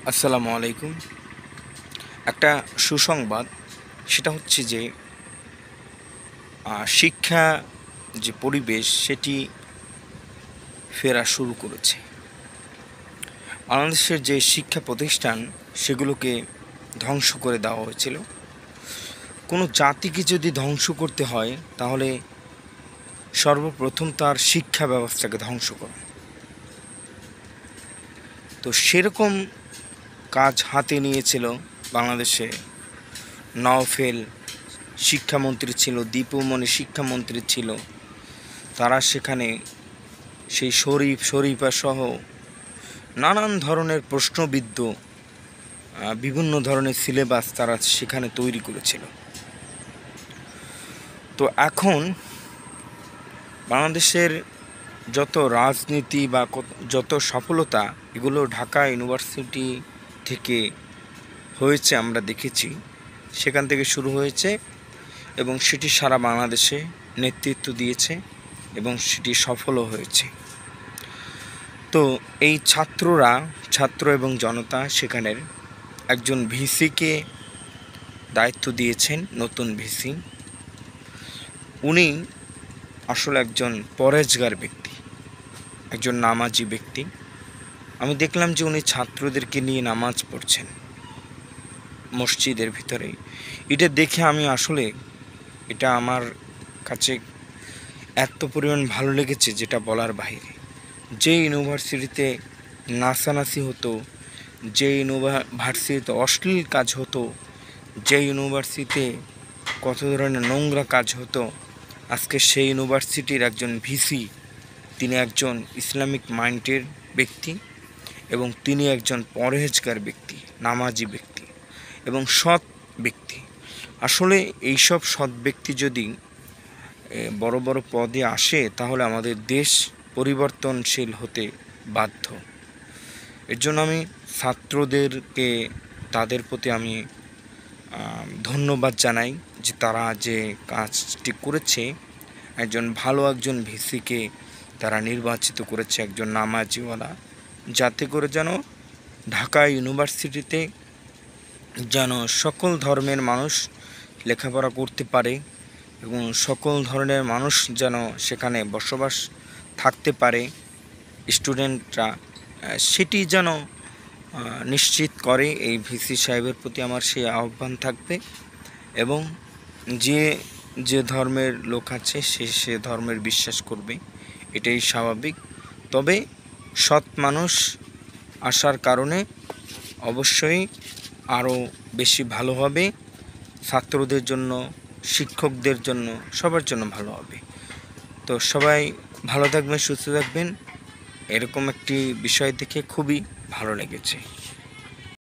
আসসালামু আলাইকুম। একটা সুসংবাদ, সেটা হচ্ছে যে শিক্ষা যে পরিবেশ সেটি ফেরা শুরু করেছে। বাংলাদেশের যে শিক্ষা প্রতিষ্ঠান সেগুলোকে ধ্বংস করে দেওয়া হয়েছিল। কোনো জাতিকে যদি ধ্বংস করতে হয় তাহলে সর্বপ্রথম তার শিক্ষা ব্যবস্থাকে ধ্বংস করা। তো সেরকম কাজ হাতে নিয়েছিল বাংলাদেশে। নওফেল শিক্ষামন্ত্রী ছিল, দীপুমণি শিক্ষামন্ত্রী ছিল। তারা সেখানে সেই শরীফা সহ নানান ধরনের প্রশ্নবিদ্ধ বিভিন্ন ধরনের সিলেবাস তারা সেখানে তৈরি করেছিল। তো এখন বাংলাদেশের যত রাজনীতি বা যত সফলতা, এগুলো ঢাকা ইউনিভার্সিটি থেকে হয়েছে আমরা দেখেছি। সেখান থেকে শুরু হয়েছে এবং সেটি সারা বাংলাদেশে নেতৃত্ব দিয়েছে এবং সেটি সফলও হয়েছে। তো এই ছাত্র এবং জনতা সেখানের একজন ভিসিকে দায়িত্ব দিয়েছেন, নতুন ভিসি। উনি আসলে একজন পরেজগার ব্যক্তি, একজন নামাজি ব্যক্তি। আমি দেখলাম যে উনি ছাত্রদেরকে নিয়ে নামাজ পড়ছেন মসজিদের ভিতরে। এটা দেখে আমি আসলে এটা আমার কাছে এত পরিমাণ ভালো লেগেছে যেটা বলার বাইরে। যে ইউনিভার্সিটিতে নাচানাচি হতো, যে ইউনিভার্সিটিতে অশ্লীল কাজ হতো, যে ইউনিভার্সিটিতে কত ধরনের নোংরা কাজ হতো, আজকে সেই ইউনিভার্সিটির একজন ভিসি, তিনি একজন ইসলামিক মাইন্ডের ব্যক্তি এবং তিনি একজন পরহেজগার ব্যক্তি, নামাজি ব্যক্তি এবং সৎ ব্যক্তি। আসলে এইসব সৎ ব্যক্তি যদি বড় বড় পদে আসে তাহলে আমাদের দেশ পরিবর্তনশীল হতে বাধ্য। এর জন্য আমি ছাত্রদেরকে, তাদের প্রতি আমি ধন্যবাদ জানাই যে তারা যে কাজটি করেছে, একজন ভিসিকে তারা নির্বাচিত করেছে, একজন নামাজিওয়ালা, যাতে করে যেন ঢাকা ইউনিভার্সিটিতে যেন সকল ধর্মের মানুষ লেখাপড়া করতে পারে এবং সকল ধরনের মানুষ যেন সেখানে বসবাস থাকতে পারে, স্টুডেন্টরা, সেটি যেন নিশ্চিত করে। এই ভিসি সাহেবের প্রতি আমার সেই আহ্বান থাকবে এবং যে ধর্মের লোক আছে সে ধর্মের বিশ্বাস করবে, এটাই স্বাভাবিক। তবে সৎ মানুষ আসার কারণে অবশ্যই আরও বেশি ভালো হবে, ছাত্রদের জন্য, শিক্ষকদের জন্য, সবার জন্য ভালো হবে। তো সবাই ভালো থাকবেন, সুস্থ থাকবেন। এরকম একটি বিষয় দেখে খুবই ভালো লেগেছে।